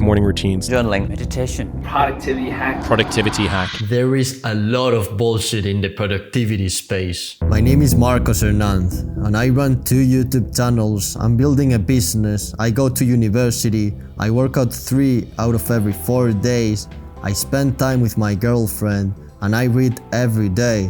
morning routines. Journaling, meditation, productivity hack. There is a lot of bullshit in the productivity space. My name is Hernanz, and I run 2 YouTube channels. I'm building a business. I go to university. I work out 3 out of every 4 days. I spend time with my girlfriend, and I read every day.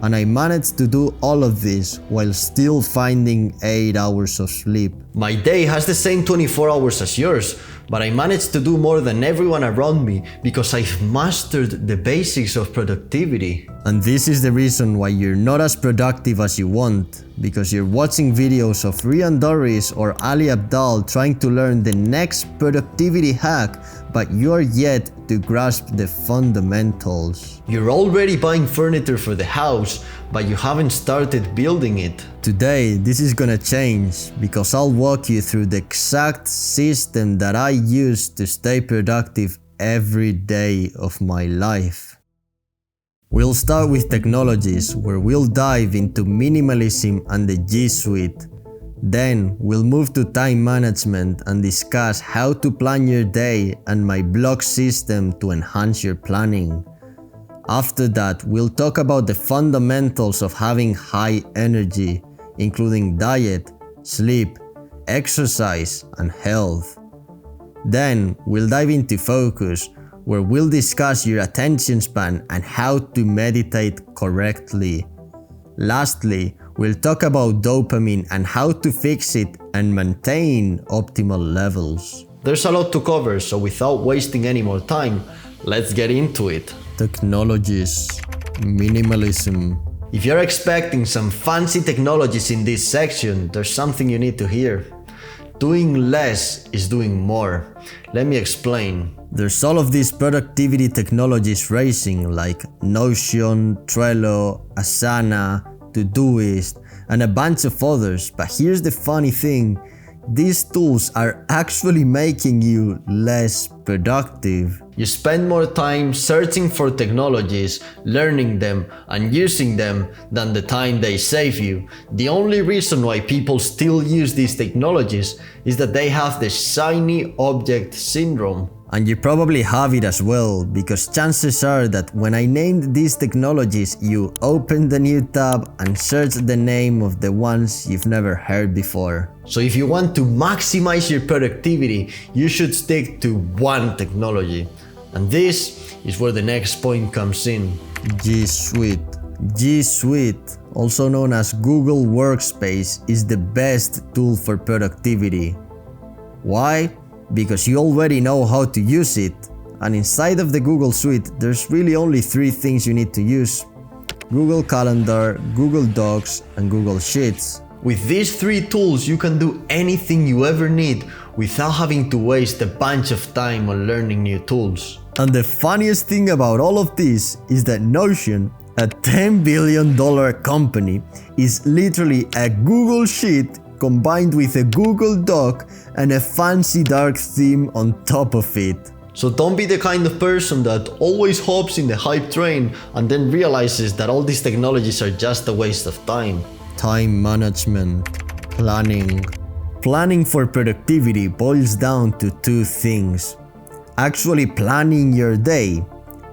And I managed to do all of this while still finding 8 hours of sleep. My day has the same 24 hours as yours, but I managed to do more than everyone around me because I've mastered the basics of productivity. And this is the reason why you're not as productive as you want, because you're watching videos of Rian Doris or Ali Abdal trying to learn the next productivity hack, but you're yet to grasp the fundamentals. You're already buying furniture for the house, but you haven't started building it. Today, this is gonna change because I'll walk you through the exact system that I use to stay productive every day of my life. We'll start with technologies, where we'll dive into minimalism and the G Suite. Then we'll move to time management and discuss how to plan your day and my block system to enhance your planning. After that, we'll talk about the fundamentals of having high energy, including diet, sleep, exercise, and health. Then we'll dive into focus, where we'll discuss your attention span and how to meditate correctly. Lastly, we'll talk about dopamine and how to fix it and maintain optimal levels. There's a lot to cover, so without wasting any more time, let's get into it. Technologies, minimalism. If you're expecting some fancy technologies in this section, there's something you need to hear. Doing less is doing more. Let me explain. There's all of these productivity technologies racing like Notion, Trello, Asana, Todoist, and a bunch of others, but here's the funny thing. These tools are actually making you less productive. You spend more time searching for technologies, learning them, and using them than the time they save you. The only reason why people still use these technologies is that they have the shiny object syndrome. And you probably have it as well, because chances are that when I named these technologies, you opened the new tab and searched the name of the ones you've never heard before. So if you want to maximize your productivity, you should stick to one technology. And this is where the next point comes in. G Suite. G Suite, also known as Google Workspace, is the best tool for productivity. Why? Because you already know how to use it. And inside of the Google Suite, there's really only 3 things you need to use: Google Calendar, Google Docs, and Google Sheets. With these 3 tools, you can do anything you ever need without having to waste a bunch of time on learning new tools. And the funniest thing about all of this is that Notion, a $10 billion company, is literally a Google Sheet combined with a Google Doc and a fancy dark theme on top of it. So don't be the kind of person that always hops in the hype train and then realizes that all these technologies are just a waste of time. Time management, planning. Planning for productivity boils down to 2 things: actually planning your day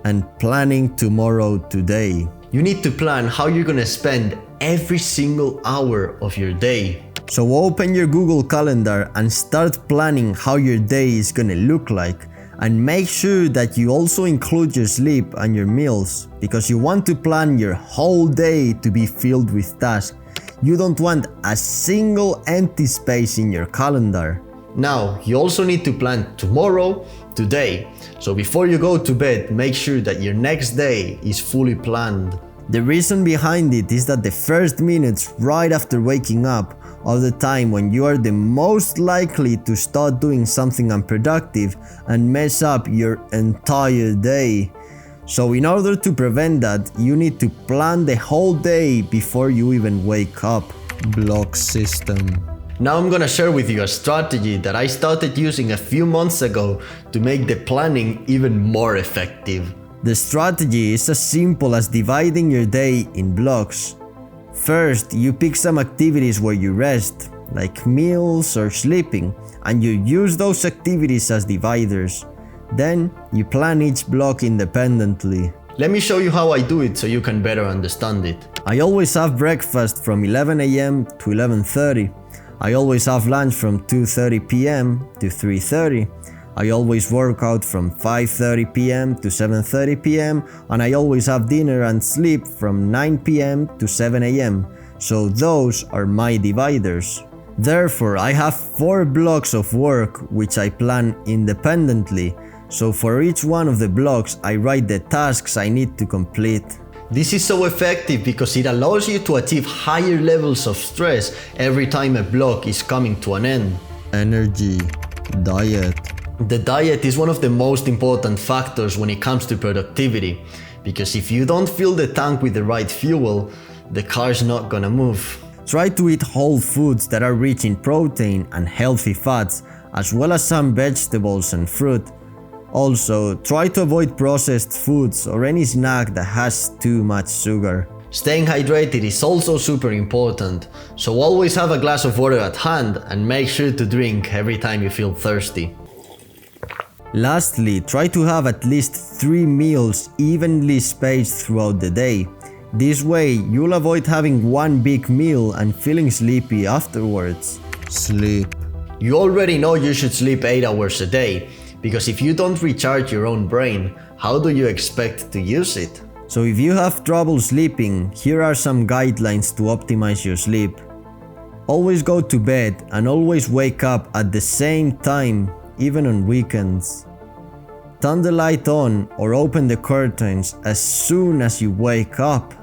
and planning tomorrow today. You need to plan how you're gonna spend every single hour of your day. So open your Google Calendar and start planning how your day is gonna look like, and make sure that you also include your sleep and your meals, because you want to plan your whole day to be filled with tasks. You don't want a single empty space in your calendar. Now, you also need to plan tomorrow, today. So before you go to bed, make sure that your next day is fully planned. The reason behind it is that the first minutes right after waking up are the time when you are the most likely to start doing something unproductive and mess up your entire day. So in order to prevent that, you need to plan the whole day before you even wake up. Block system. Now I'm gonna share with you a strategy that I started using a few months ago to make the planning even more effective. The strategy is as simple as dividing your day in blocks. First, you pick some activities where you rest, like meals or sleeping, and you use those activities as dividers. Then you plan each block independently. Let me show you how I do it so you can better understand it. I always have breakfast from 11 AM to 11:30. I always have lunch from 2:30 PM to 3:30. I always work out from 5:30 PM to 7:30 PM, and I always have dinner and sleep from 9 PM to 7 AM. So those are my dividers. Therefore, I have 4 blocks of work which I plan independently. So for each one of the blocks, I write the tasks I need to complete. This is so effective because it allows you to achieve higher levels of stress every time a block is coming to an end. Energy, diet. The diet is one of the most important factors when it comes to productivity, because if you don't fill the tank with the right fuel, the car's not gonna move. Try to eat whole foods that are rich in protein and healthy fats, as well as some vegetables and fruit. Also, try to avoid processed foods or any snack that has too much sugar. Staying hydrated is also super important, so always have a glass of water at hand and make sure to drink every time you feel thirsty. Lastly, try to have at least 3 meals evenly spaced throughout the day. This way, you'll avoid having one big meal and feeling sleepy afterwards. Sleep. You already know you should sleep 8 hours a day, because if you don't recharge your own brain, how do you expect to use it? So if you have trouble sleeping, here are some guidelines to optimize your sleep. Always go to bed and always wake up at the same time, even on weekends. Turn the light on or open the curtains as soon as you wake up.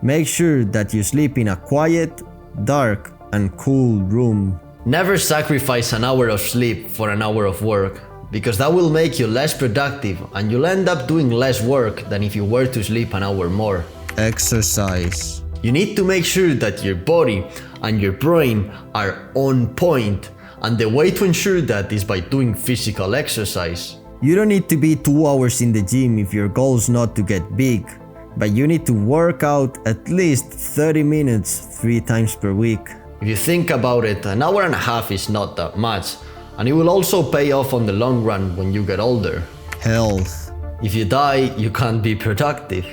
Make sure that you sleep in a quiet, dark, and cool room. Never sacrifice an hour of sleep for an hour of work, because that will make you less productive and you'll end up doing less work than if you were to sleep an hour more. Exercise. You need to make sure that your body and your brain are on point, and the way to ensure that is by doing physical exercise. You don't need to be 2 hours in the gym if your goal is not to get big, but you need to work out at least 30 minutes 3 times per week. If you think about it, an hour and a half is not that much, and it will also pay off on the long run when you get older. Health. If you die, you can't be productive.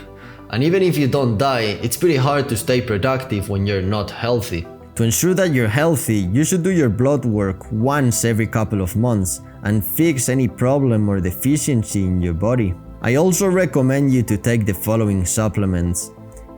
And even if you don't die, it's pretty hard to stay productive when you're not healthy. To ensure that you're healthy, you should do your blood work once every couple of months and fix any problem or deficiency in your body. I also recommend you to take the following supplements: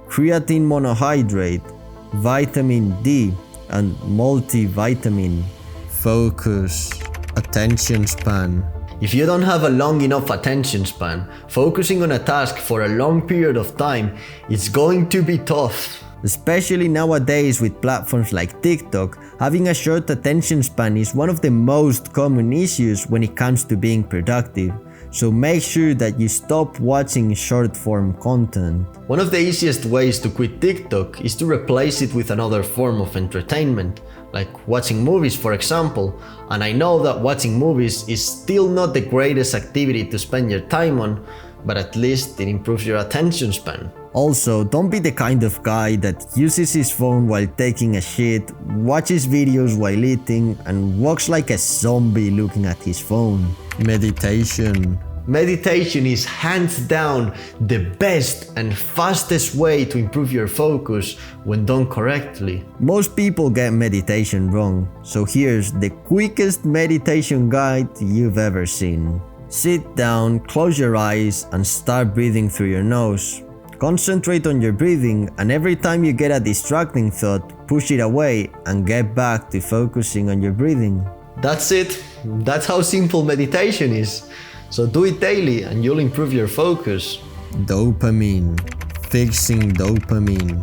creatine monohydrate, vitamin D, and multivitamin. Focus, attention span. If you don't have a long enough attention span, focusing on a task for a long period of time is going to be tough. Especially nowadays with platforms like TikTok, having a short attention span is one of the most common issues when it comes to being productive. So make sure that you stop watching short form content. One of the easiest ways to quit TikTok is to replace it with another form of entertainment, like watching movies, for example. And I know that watching movies is still not the greatest activity to spend your time on, but at least it improves your attention span. Also, don't be the kind of guy that uses his phone while taking a shit, watches videos while eating, and walks like a zombie looking at his phone. Meditation. Meditation is hands down the best and fastest way to improve your focus when done correctly. Most people get meditation wrong, so here's the quickest meditation guide you've ever seen. Sit down, close your eyes, and start breathing through your nose. Concentrate on your breathing, and every time you get a distracting thought, push it away and get back to focusing on your breathing. That's it. That's how simple meditation is. So do it daily and you'll improve your focus. Dopamine. Fixing dopamine.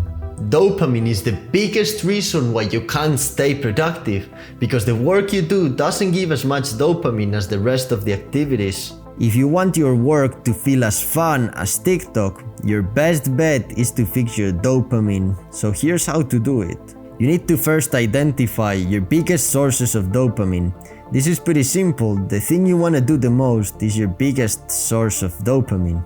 Dopamine is the biggest reason why you can't stay productive, because the work you do doesn't give as much dopamine as the rest of the activities. If you want your work to feel as fun as TikTok, your best bet is to fix your dopamine. So here's how to do it. You need to first identify your biggest sources of dopamine. This is pretty simple. The thing you want to do the most is your biggest source of dopamine.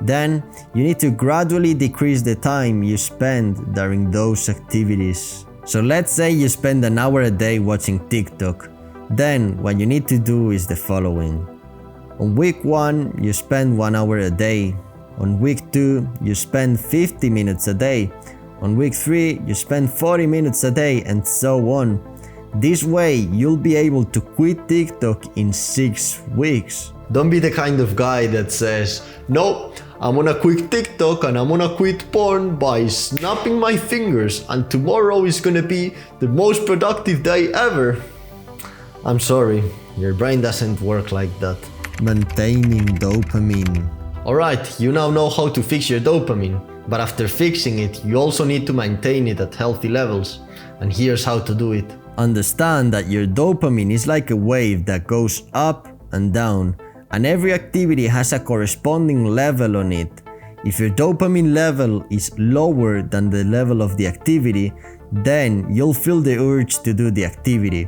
Then, you need to gradually decrease the time you spend during those activities. So let's say you spend an hour a day watching TikTok. Then what you need to do is the following. On week 1, you spend 1 hour a day. On week 2, you spend 50 minutes a day. On week 3, you spend 40 minutes a day, and so on. This way, you'll be able to quit TikTok in 6 weeks. Don't be the kind of guy that says, no, I'm gonna quit TikTok and I'm gonna quit porn by snapping my fingers and tomorrow is gonna be the most productive day ever. I'm sorry, your brain doesn't work like that. Maintaining dopamine. Alright, you now know how to fix your dopamine, but after fixing it, you also need to maintain it at healthy levels. And here's how to do it. Understand that your dopamine is like a wave that goes up and down, and every activity has a corresponding level on it. If your dopamine level is lower than the level of the activity, then you'll feel the urge to do the activity.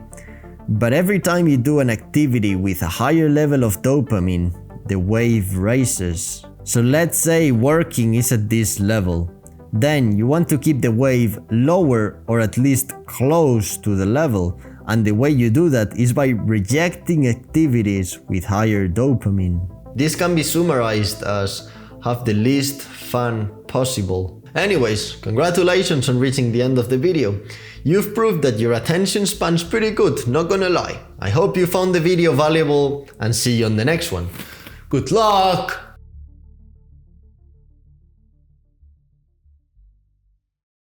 But every time you do an activity with a higher level of dopamine, the wave raises. So let's say working is at this level. Then you want to keep the wave lower or at least close to the level, and the way you do that is by rejecting activities with higher dopamine. This can be summarized as have the least fun possible. Anyways, congratulations on reaching the end of the video. You've proved that your attention span's pretty good, not gonna lie. I hope you found the video valuable and see you on the next one. Good luck!